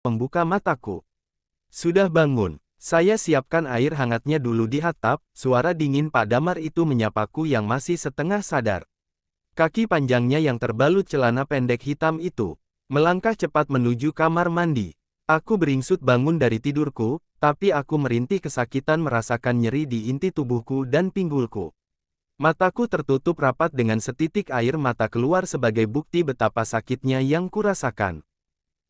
membuka mataku. Sudah bangun. Saya siapkan air hangatnya dulu di atap, suara dingin Pak Damar itu menyapaku yang masih setengah sadar. Kaki panjangnya yang terbalut celana pendek hitam itu melangkah cepat menuju kamar mandi. Aku beringsut bangun dari tidurku, tapi aku merintih kesakitan merasakan nyeri di inti tubuhku dan pinggulku. Mataku tertutup rapat dengan setitik air mata keluar sebagai bukti betapa sakitnya yang kurasakan.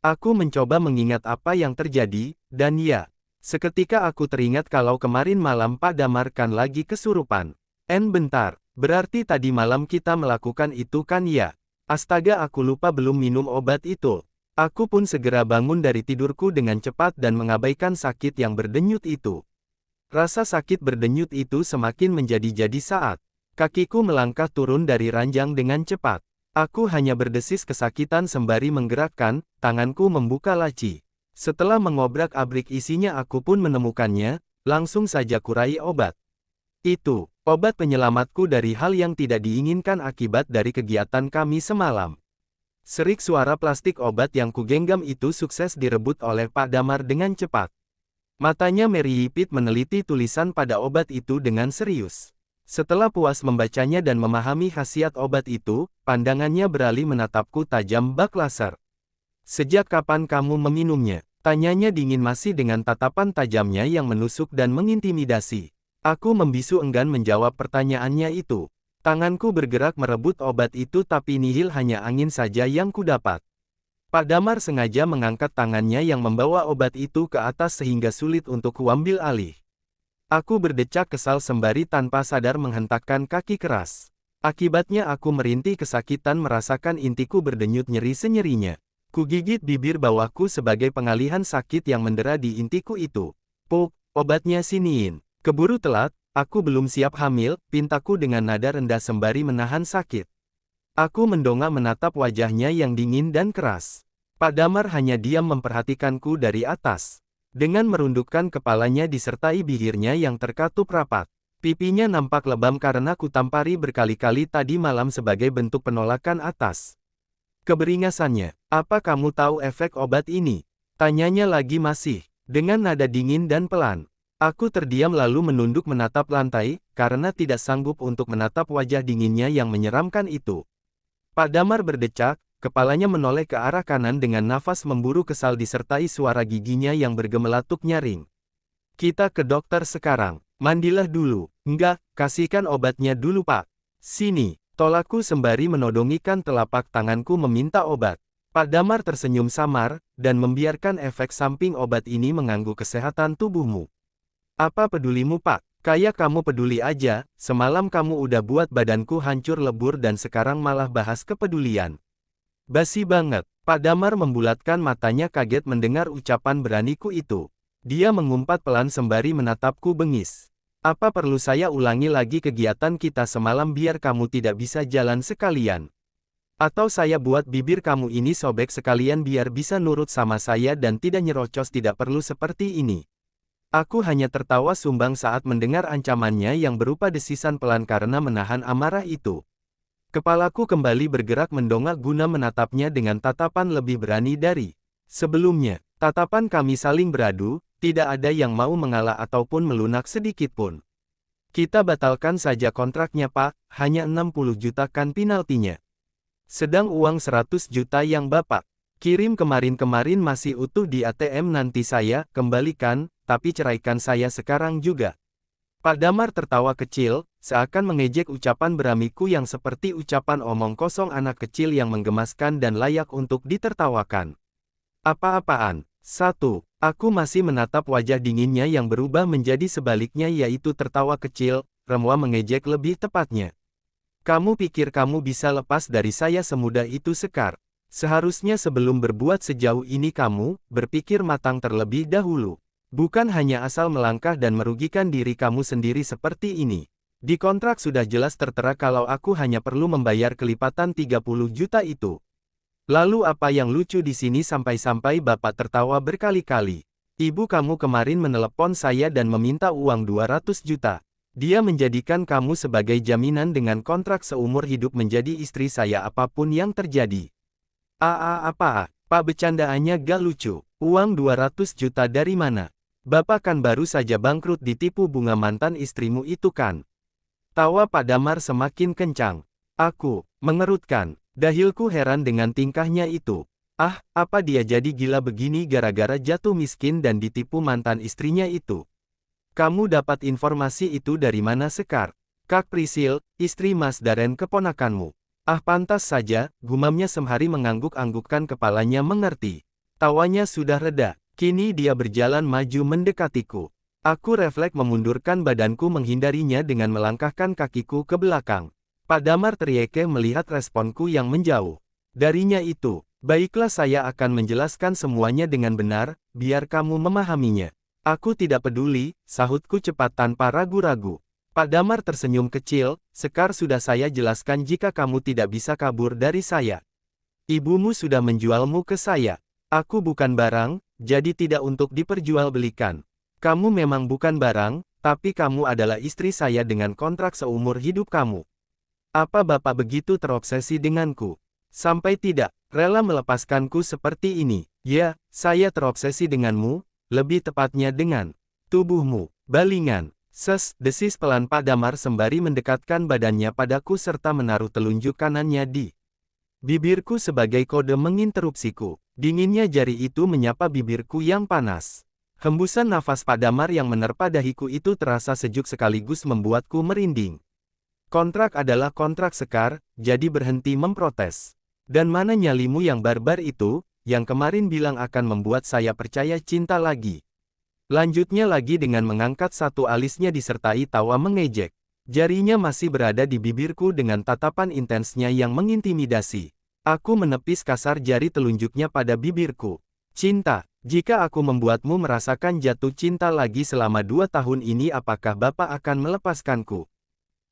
Aku mencoba mengingat apa yang terjadi, dan ya, seketika aku teringat kalau kemarin malam Pak Damar kan lagi kesurupan. Bentar, berarti tadi malam kita melakukan itu kan ya? Astaga, aku lupa belum minum obat itu. Aku pun segera bangun dari tidurku dengan cepat dan mengabaikan sakit yang berdenyut itu. Rasa sakit berdenyut itu semakin menjadi-jadi saat kakiku melangkah turun dari ranjang dengan cepat. Aku hanya berdesis kesakitan sembari menggerakkan tanganku membuka laci. Setelah mengobrak-abrik isinya aku pun menemukannya, langsung saja kurai obat. Itu, obat penyelamatku dari hal yang tidak diinginkan akibat dari kegiatan kami semalam. Serik suara plastik obat yang kugenggam itu sukses direbut oleh Pak Damar dengan cepat. Matanya meriyipit meneliti tulisan pada obat itu dengan serius. Setelah puas membacanya dan memahami khasiat obat itu, pandangannya beralih menatapku tajam bak laser. "Sejak kapan kamu meminumnya?" Tanyanya dingin masih dengan tatapan tajamnya yang menusuk dan mengintimidasi. Aku membisu enggan menjawab pertanyaannya itu. Tanganku bergerak merebut obat itu tapi nihil, hanya angin saja yang kudapat. Pak Damar sengaja mengangkat tangannya yang membawa obat itu ke atas sehingga sulit untuk kuambil alih. Aku berdecak kesal sembari tanpa sadar menghentakkan kaki keras. Akibatnya aku merintih kesakitan merasakan intiku berdenyut nyeri senyerinya. Kugigit bibir bawahku sebagai pengalihan sakit yang mendera di intiku itu. "Puk, obatnya siniin." Keburu telat, aku belum siap hamil, pintaku dengan nada rendah sembari menahan sakit. Aku mendongak menatap wajahnya yang dingin dan keras. Pak Damar hanya diam memperhatikanku dari atas. Dengan merundukkan kepalanya disertai bibirnya yang terkatup rapat. Pipinya nampak lebam karena kutampari berkali-kali tadi malam sebagai bentuk penolakan atas keberingasannya. "Apa kamu tahu efek obat ini?" Tanyanya lagi masih dengan nada dingin dan pelan. Aku terdiam lalu menunduk menatap lantai, karena tidak sanggup untuk menatap wajah dinginnya yang menyeramkan itu. Pak Damar berdecak, kepalanya menoleh ke arah kanan dengan nafas memburu kesal disertai suara giginya yang bergemelatuk nyaring. "Kita ke dokter sekarang. Mandilah dulu." "Enggak, kasihkan obatnya dulu Pak." "Sini." Tolakku sembari menodongikan telapak tanganku meminta obat. Pak Damar tersenyum samar, dan membiarkan efek samping obat ini mengganggu kesehatan tubuhmu. "Apa pedulimu Pak? Kayak kamu peduli aja, semalam kamu udah buat badanku hancur lebur dan sekarang malah bahas kepedulian. Basi banget." Pak Damar membulatkan matanya kaget mendengar ucapan beraniku itu. Dia mengumpat pelan sembari menatapku bengis. "Apa perlu saya ulangi lagi kegiatan kita semalam biar kamu tidak bisa jalan sekalian? Atau saya buat bibir kamu ini sobek sekalian biar bisa nurut sama saya dan tidak nyerocos? Tidak perlu seperti ini." Aku hanya tertawa sumbang saat mendengar ancamannya yang berupa desisan pelan karena menahan amarah itu. Kepalaku kembali bergerak mendongak guna menatapnya dengan tatapan lebih berani dari sebelumnya. Tatapan kami saling beradu, tidak ada yang mau mengalah ataupun melunak sedikitpun. "Kita batalkan saja kontraknya Pak, hanya 60 juta kan penaltinya. Sedang uang 100 juta yang Bapak kirim kemarin-kemarin masih utuh di ATM, nanti saya kembalikan, tapi ceraikan saya sekarang juga." Pak Damar tertawa kecil, seakan mengejek ucapan beramiku yang seperti ucapan omong kosong anak kecil yang menggemaskan dan layak untuk ditertawakan. "Apa-apaan?" Aku masih menatap wajah dinginnya yang berubah menjadi sebaliknya, yaitu tertawa kecil, remua mengejek lebih tepatnya. "Kamu pikir kamu bisa lepas dari saya semudah itu Sekar? Seharusnya sebelum berbuat sejauh ini kamu berpikir matang terlebih dahulu. Bukan hanya asal melangkah dan merugikan diri kamu sendiri seperti ini. Di kontrak sudah jelas tertera kalau aku hanya perlu membayar kelipatan 30 juta itu. Lalu apa yang lucu di sini sampai-sampai Bapak tertawa berkali-kali? Ibu kamu kemarin menelepon saya dan meminta uang 200 juta. Dia menjadikan kamu sebagai jaminan dengan kontrak seumur hidup menjadi istri saya apapun yang terjadi." Apa? Pak, bercandaannya gak lucu. Uang 200 juta dari mana? Bapak kan baru saja bangkrut ditipu bunga mantan istrimu itu kan? Tawa Pak Damar semakin kencang. Aku, mengerutkan. Dahilku heran dengan tingkahnya itu. Ah, apa dia jadi gila begini gara-gara jatuh miskin dan ditipu mantan istrinya itu? Kamu dapat informasi itu dari mana Sekar? Kak Prisil, istri Mas Daren keponakanmu. Ah pantas saja, gumamnya sembari mengangguk-anggukkan kepalanya mengerti. Tawanya sudah reda, kini dia berjalan maju mendekatiku. Aku refleks memundurkan badanku menghindarinya dengan melangkahkan kakiku ke belakang. Pak Damar terieke melihat responku yang menjauh. Darinya itu, baiklah saya akan menjelaskan semuanya dengan benar, biar kamu memahaminya. Aku tidak peduli, sahutku cepat tanpa ragu-ragu. Pak Damar tersenyum kecil, Sekar sudah saya jelaskan jika kamu tidak bisa kabur dari saya. Ibumu sudah menjualmu ke saya. Aku bukan barang, jadi tidak untuk diperjualbelikan. Kamu memang bukan barang, tapi kamu adalah istri saya dengan kontrak seumur hidup kamu. Apa Bapak begitu terobsesi denganku? Sampai tidak rela melepaskanku seperti ini? Ya, saya terobsesi denganmu, lebih tepatnya dengan tubuhmu. Balingan. Desis pelan Pak Damar sembari mendekatkan badannya padaku serta menaruh telunjuk kanannya di bibirku sebagai kode menginterupsiku. Dinginnya jari itu menyapa bibirku yang panas. Hembusan nafas Pak Damar yang menerpa dahiku itu terasa sejuk sekaligus membuatku merinding. Kontrak adalah kontrak Sekar, jadi berhenti memprotes. Dan mana nyalimu yang barbar itu, yang kemarin bilang akan membuat saya percaya cinta lagi. Lanjutnya lagi dengan mengangkat satu alisnya disertai tawa mengejek. Jarinya masih berada di bibirku dengan tatapan intensnya yang mengintimidasi. Aku menepis kasar jari telunjuknya pada bibirku. Cinta, jika aku membuatmu merasakan jatuh cinta lagi selama 2 tahun ini apakah Bapak akan melepaskanku?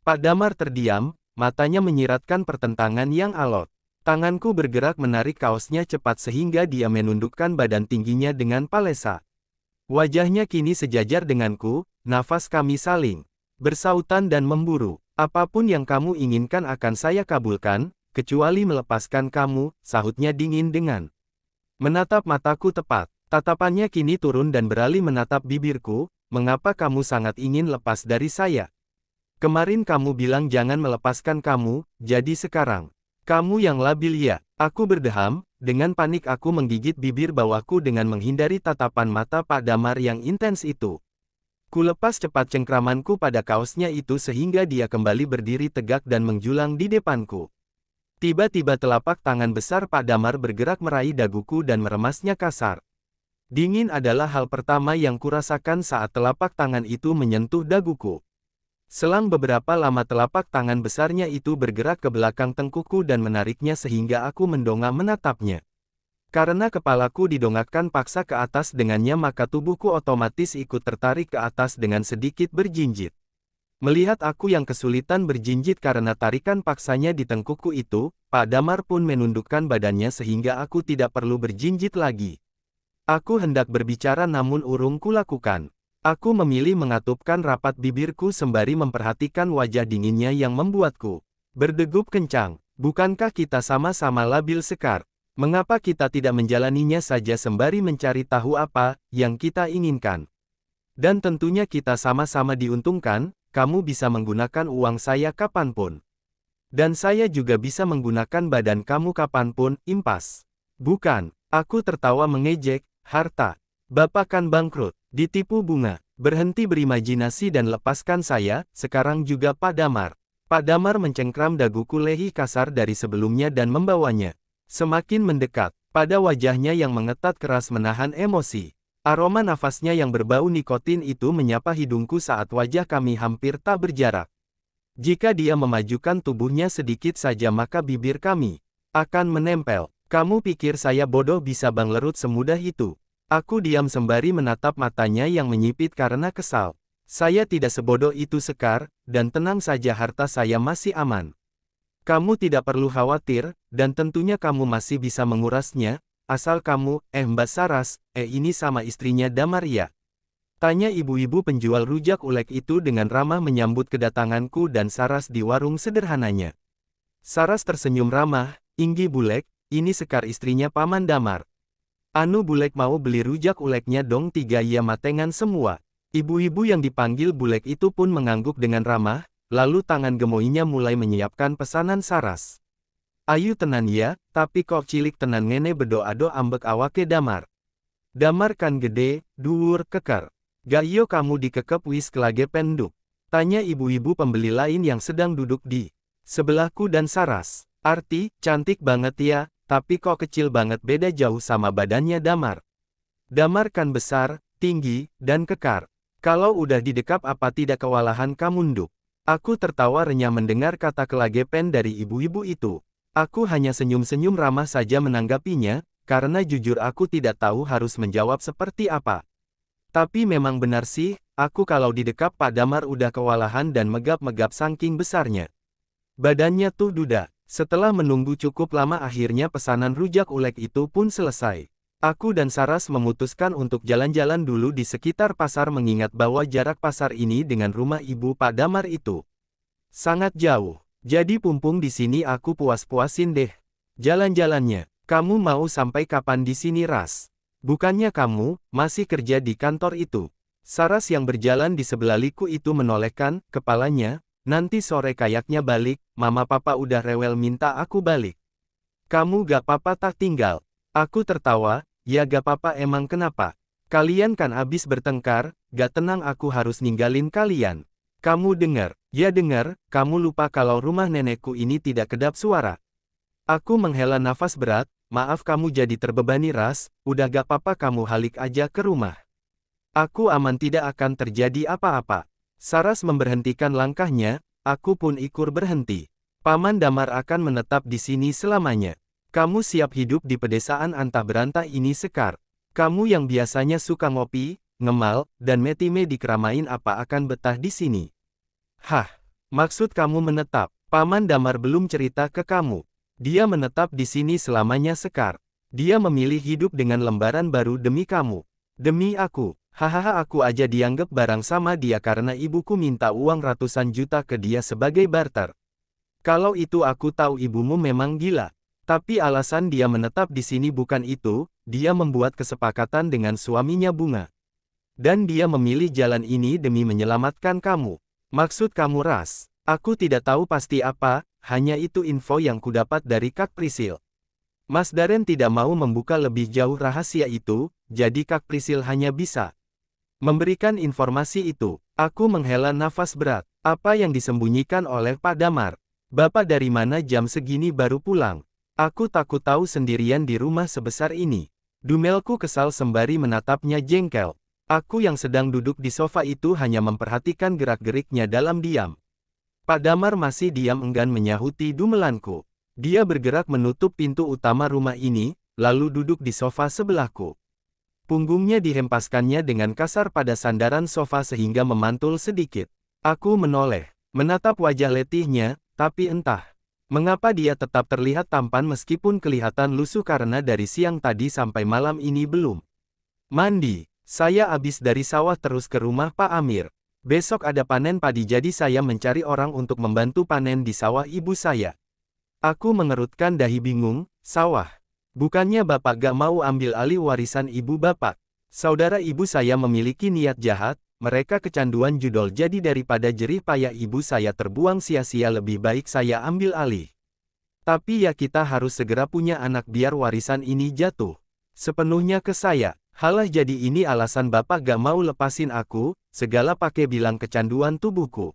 Pak Damar terdiam, matanya menyiratkan pertentangan yang alot. Tanganku bergerak menarik kaosnya cepat sehingga dia menundukkan badan tingginya dengan palesa. Wajahnya kini sejajar denganku, nafas kami saling bersautan dan memburu. Apapun yang kamu inginkan akan saya kabulkan, kecuali melepaskan kamu, sahutnya dingin dengan menatap mataku tepat. Tatapannya kini turun dan beralih menatap bibirku, mengapa kamu sangat ingin lepas dari saya? Kemarin kamu bilang jangan melepaskan kamu, jadi sekarang kamu yang labil ya. Aku berdeham, dengan panik aku menggigit bibir bawahku dengan menghindari tatapan mata Pak Damar yang intens itu. Kulepas cepat cengkramanku pada kaosnya itu sehingga dia kembali berdiri tegak dan menjulang di depanku. Tiba-tiba telapak tangan besar Pak Damar bergerak meraih daguku dan meremasnya kasar. Dingin adalah hal pertama yang kurasakan saat telapak tangan itu menyentuh daguku. Selang beberapa lama telapak tangan besarnya itu bergerak ke belakang tengkukku dan menariknya sehingga aku mendongak menatapnya. Karena kepalaku didongakkan paksa ke atas dengannya maka tubuhku otomatis ikut tertarik ke atas dengan sedikit berjinjit. Melihat aku yang kesulitan berjinjit karena tarikan paksanya di tengkukku itu, Pak Damar pun menundukkan badannya sehingga aku tidak perlu berjinjit lagi. Aku hendak berbicara namun urung kulakukan. Aku memilih mengatupkan rapat bibirku sembari memperhatikan wajah dinginnya yang membuatku berdegup kencang. Bukankah kita sama-sama labil Sekar? Mengapa kita tidak menjalaninya saja sembari mencari tahu apa yang kita inginkan? Dan tentunya kita sama-sama diuntungkan. Kamu bisa menggunakan uang saya kapanpun. Dan saya juga bisa menggunakan badan kamu kapanpun, impas. Bukan, aku tertawa mengejek, harta. Bapak kan bangkrut, ditipu bunga. Berhenti berimajinasi dan lepaskan saya, sekarang juga Pak Damar. Pak Damar mencengkram daguku lehi kasar dari sebelumnya dan membawanya semakin mendekat. Pada wajahnya yang mengetat keras menahan emosi. Aroma nafasnya yang berbau nikotin itu menyapa hidungku saat wajah kami hampir tak berjarak. Jika dia memajukan tubuhnya sedikit saja maka bibir kami akan menempel. Kamu pikir saya bodoh bisa banglerut semudah itu? Aku diam sembari menatap matanya yang menyipit karena kesal. Saya tidak sebodoh itu Sekar, dan tenang saja harta saya masih aman. Kamu tidak perlu khawatir, dan tentunya kamu masih bisa mengurasnya. Asal kamu, Mbak Saras, ini sama istrinya Damar ya? Tanya ibu-ibu penjual rujak ulek itu dengan ramah menyambut kedatanganku dan Saras di warung sederhananya. Saras tersenyum ramah, Inggi Bulek, ini Sekar istrinya Paman Damar. Anu Bulek mau beli rujak uleknya dong, tiga ya matengan semua. Ibu-ibu yang dipanggil Bulek itu pun mengangguk dengan ramah, lalu tangan gemoinya mulai menyiapkan pesanan Saras. Ayu tenan ya, tapi kok cilik tenan ngene bedo-ado ambek awake Damar. Damar kan gede, dhuwur, keker. Gayo kamu dikekep wis kelage penduk. Tanya ibu-ibu pembeli lain yang sedang duduk di sebelahku dan Saras. Arti, cantik banget ya, tapi kok kecil banget, beda jauh sama badannya Damar. Damar kan besar, tinggi, dan kekar. Kalau udah didekap apa tidak kewalahan kamu nduk? Aku tertawa renyah mendengar kata kelagepen dari ibu-ibu itu. Aku hanya senyum-senyum ramah saja menanggapinya, karena jujur aku tidak tahu harus menjawab seperti apa. Tapi memang benar sih, aku kalau didekap Pak Damar udah kewalahan dan megap-megap saking besarnya. Badannya tuh duda. Setelah menunggu cukup lama akhirnya pesanan rujak ulek itu pun selesai. Aku dan Saras memutuskan untuk jalan-jalan dulu di sekitar pasar mengingat bahwa jarak pasar ini dengan rumah ibu Pak Damar itu sangat jauh. Jadi pumpung di sini aku puas-puasin deh jalan-jalannya. Kamu mau sampai kapan di sini, Ras? Bukannya kamu masih kerja di kantor itu? Saras yang berjalan di sebelah liku itu menolehkan kepalanya. Nanti sore kayaknya balik, mama papa udah rewel minta aku balik. Kamu gak papa tak tinggal? Aku tertawa, ya gak papa emang kenapa? Kalian kan abis bertengkar, gak tenang aku harus ninggalin kalian. Kamu dengar? Ya dengar, kamu lupa kalau rumah nenekku ini tidak kedap suara. Aku menghela nafas berat, maaf kamu jadi terbebani Ras, udah gak papa kamu halik aja ke rumah. Aku aman tidak akan terjadi apa-apa. Saras memberhentikan langkahnya, aku pun ikut berhenti. Paman Damar akan menetap di sini selamanya. Kamu siap hidup di pedesaan antah berantah ini Sekar? Kamu yang biasanya suka ngopi, ngemal, dan metime di keramaian apa akan betah di sini? Hah, maksud kamu menetap? Paman Damar belum cerita ke kamu. Dia menetap di sini selamanya Sekar. Dia memilih hidup dengan lembaran baru demi kamu. Demi aku. Hahaha, aku aja dianggap barang sama dia karena ibuku minta uang ratusan juta ke dia sebagai barter. Kalau itu aku tahu ibumu memang gila. Tapi alasan dia menetap di sini bukan itu, dia membuat kesepakatan dengan suaminya Bunga. Dan dia memilih jalan ini demi menyelamatkan kamu. Maksud kamu Ras? Aku tidak tahu pasti apa, hanya itu info yang kudapat dari Kak Prisil. Mas Daren tidak mau membuka lebih jauh rahasia itu, jadi Kak Prisil hanya bisa memberikan informasi itu. Aku menghela nafas berat. Apa yang disembunyikan oleh Pak Damar? Bapak dari mana jam segini baru pulang? Aku takut tahu sendirian di rumah sebesar ini. Dumelku kesal sembari menatapnya jengkel. Aku yang sedang duduk di sofa itu hanya memperhatikan gerak-geriknya dalam diam. Pak Damar masih diam enggan menyahuti dumelanku. Dia bergerak menutup pintu utama rumah ini, lalu duduk di sofa sebelahku. Punggungnya dihempaskannya dengan kasar pada sandaran sofa sehingga memantul sedikit. Aku menoleh, menatap wajah letihnya, tapi entah mengapa dia tetap terlihat tampan meskipun kelihatan lusuh karena dari siang tadi sampai malam ini belum mandi. Saya habis dari sawah terus ke rumah Pak Amir. Besok ada panen padi jadi saya mencari orang untuk membantu panen di sawah ibu saya. Aku mengerutkan dahi bingung, sawah. Bukannya Bapak gak mau ambil alih warisan ibu Bapak? Saudara ibu saya memiliki niat jahat, mereka kecanduan judol jadi daripada jerih payah ibu saya terbuang sia-sia lebih baik saya ambil alih. Tapi ya kita harus segera punya anak biar warisan ini jatuh sepenuhnya ke saya. Halah jadi ini alasan Bapak gak mau lepasin aku, segala pakai bilang kecanduan tubuhku.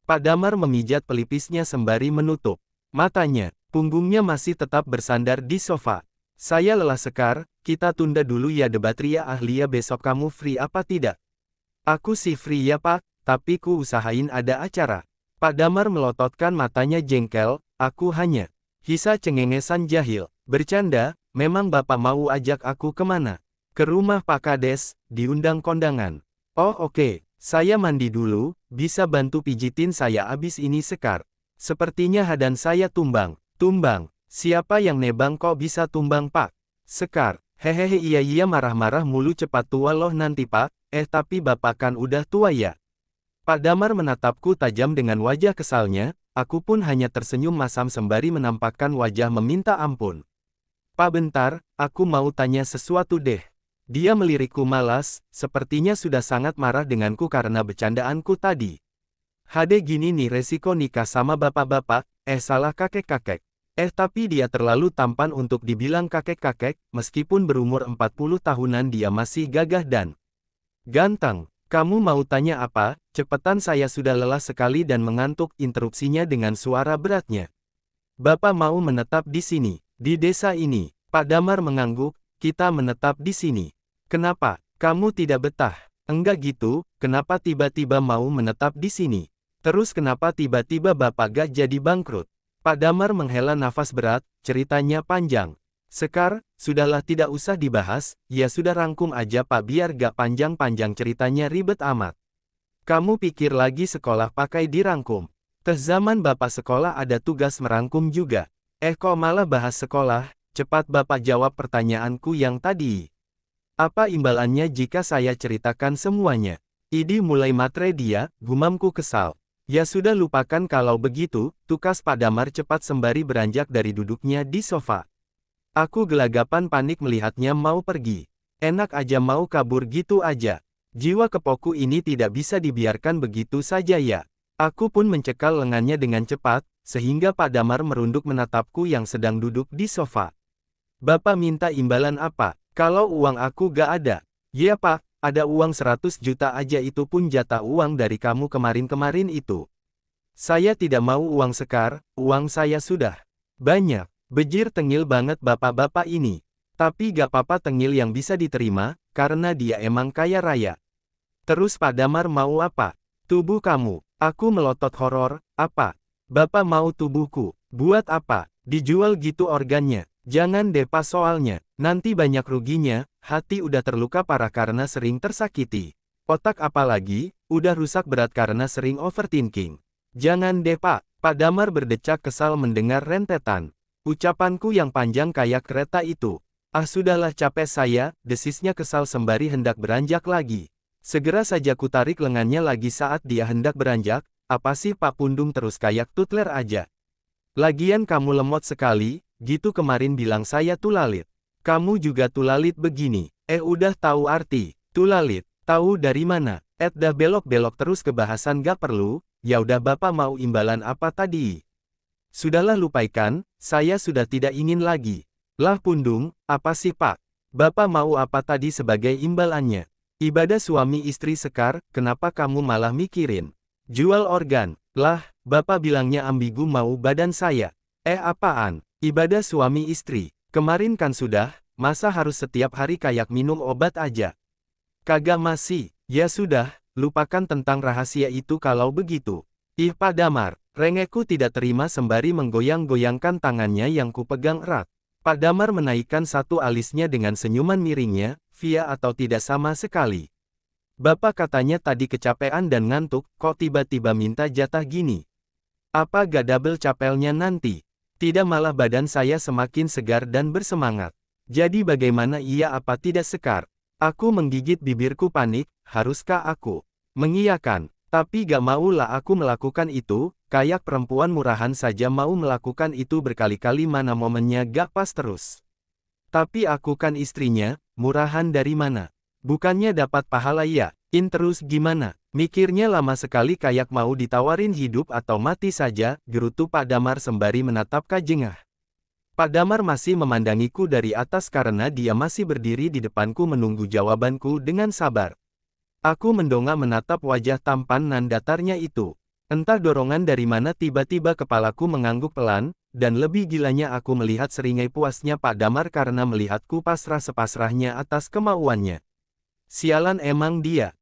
Pak Damar memijat pelipisnya sembari menutup matanya. Punggungnya masih tetap bersandar di sofa. Saya lelah Sekar, kita tunda dulu ya debatria ahliya besok kamu free apa tidak? Aku sih free ya Pak, tapi ku usahain ada acara. Pak Damar melototkan matanya jengkel, aku hanya hisa cengengesan jahil. Bercanda, memang Bapak mau ajak aku kemana? Ke rumah Pak Kades, diundang kondangan. Oh oke, saya mandi dulu, bisa bantu pijitin saya abis ini Sekar. Sepertinya hadan saya tumbang. Tumbang, siapa yang nebang kok bisa tumbang Pak? Sekar, hehehe iya marah-marah mulu cepat tua loh nanti Pak, tapi Bapak kan udah tua ya. Pak Damar menatapku tajam dengan wajah kesalnya, aku pun hanya tersenyum masam sembari menampakkan wajah meminta ampun. Pak bentar, aku mau tanya sesuatu deh. Dia melirikku malas, sepertinya sudah sangat marah denganku karena bercandaanku tadi. Hade gini nih resiko nikah sama bapak-bapak, salah kakek-kakek. Tapi dia terlalu tampan untuk dibilang kakek-kakek, meskipun berumur 40 tahunan dia masih gagah dan ganteng. Kamu mau tanya apa? Cepetan, saya sudah lelah sekali dan mengantuk, interupsinya dengan suara beratnya. Bapak mau menetap di sini, di desa ini. Pak Damar mengangguk, kita menetap di sini. Kenapa? Kamu tidak betah? Enggak gitu, kenapa tiba-tiba mau menetap di sini? Terus kenapa tiba-tiba Bapak gak jadi bangkrut? Pak Damar menghela nafas berat, ceritanya panjang. Sekar, sudahlah tidak usah dibahas, ya sudah rangkum aja Pak biar gak panjang-panjang ceritanya ribet amat. Kamu pikir lagi sekolah pakai dirangkum? Zaman Bapak sekolah ada tugas merangkum juga. Kok malah bahas sekolah? Cepat Bapak jawab pertanyaanku yang tadi. Apa imbalannya jika saya ceritakan semuanya? Idi mulai matre dia, gumamku kesal. Ya sudah lupakan kalau begitu, tukas Pak Damar cepat sembari beranjak dari duduknya di sofa. Aku gelagapan panik melihatnya mau pergi. Enak aja mau kabur gitu aja. Jiwa kepoku ini tidak bisa dibiarkan begitu saja ya. Aku pun mencekal lengannya dengan cepat, sehingga Pak Damar merunduk menatapku yang sedang duduk di sofa. Bapak minta imbalan apa? Kalau uang aku gak ada. Ya Pak, ada uang 100 juta aja, itu pun jatah uang dari kamu kemarin-kemarin itu. Saya tidak mau uang Sekar, uang saya sudah banyak. Bejir tengil banget bapak-bapak ini. Tapi gak apa-apa, tengil yang bisa diterima, karena dia emang kaya raya. Terus Pak Damar mau apa? Tubuh kamu. Aku melotot horor, apa? Bapak mau tubuhku? Buat apa? Dijual gitu organnya? Jangan deh Pak, soalnya nanti banyak ruginya, hati udah terluka parah karena sering tersakiti. Otak apalagi, udah rusak berat karena sering overthinking. Jangan deh Pak. Pak Damar berdecak kesal mendengar rentetan ucapanku yang panjang kayak kereta itu. Sudahlah, capek saya, desisnya kesal sembari hendak beranjak lagi. Segera saja kutarik lengannya lagi saat dia hendak beranjak. Apa sih Pak Pundung terus kayak tutler aja? Lagian kamu lemot sekali, gitu kemarin bilang saya tulalit. Kamu juga tulalit begini. Udah tahu arti tulalit? Tahu dari mana? Dah belok-belok terus ke bahasan gak perlu. Ya udah, Bapak mau imbalan apa tadi? Sudahlah lupaikan, saya sudah tidak ingin lagi. Lah Pundung, apa sih Pak? Bapak mau apa tadi sebagai imbalannya? Ibadah suami istri Sekar, kenapa kamu malah mikirin jual organ? Lah, Bapak bilangnya ambigu mau badan saya. Apaan? Ibadah suami istri? Kemarin kan sudah, masa harus setiap hari kayak minum obat aja? Kagak masih, ya sudah, lupakan tentang rahasia itu kalau begitu. Pak Damar. Rengekku tidak terima sembari menggoyang-goyangkan tangannya yang kupegang erat. Pak Damar menaikkan satu alisnya dengan senyuman miringnya, via atau tidak sama sekali. Bapak katanya tadi kecapean dan ngantuk, kok tiba-tiba minta jatah gini? Apa gak double capelnya nanti? Tidak, malah badan saya semakin segar dan bersemangat. Jadi bagaimana iya apa tidak Sekar? Aku menggigit bibirku panik, haruskah aku mengiyakan? Tapi gak maulah aku melakukan itu, kayak perempuan murahan saja mau melakukan itu berkali-kali, mana momennya gak pas terus. Tapi aku kan istrinya, murahan dari mana? Bukannya dapat pahala ya? Terus gimana? Mikirnya lama sekali kayak mau ditawarin hidup atau mati saja, gerutu Pak Damar sembari menatap Kajengah. Pak Damar masih memandangiku dari atas karena dia masih berdiri di depanku menunggu jawabanku dengan sabar. Aku mendongak menatap wajah tampan nan datarnya itu. Entah dorongan dari mana tiba-tiba kepalaku mengangguk pelan, dan lebih gilanya aku melihat seringai puasnya Pak Damar karena melihatku pasrah sepasrahnya atas kemauannya. Sialan emang dia.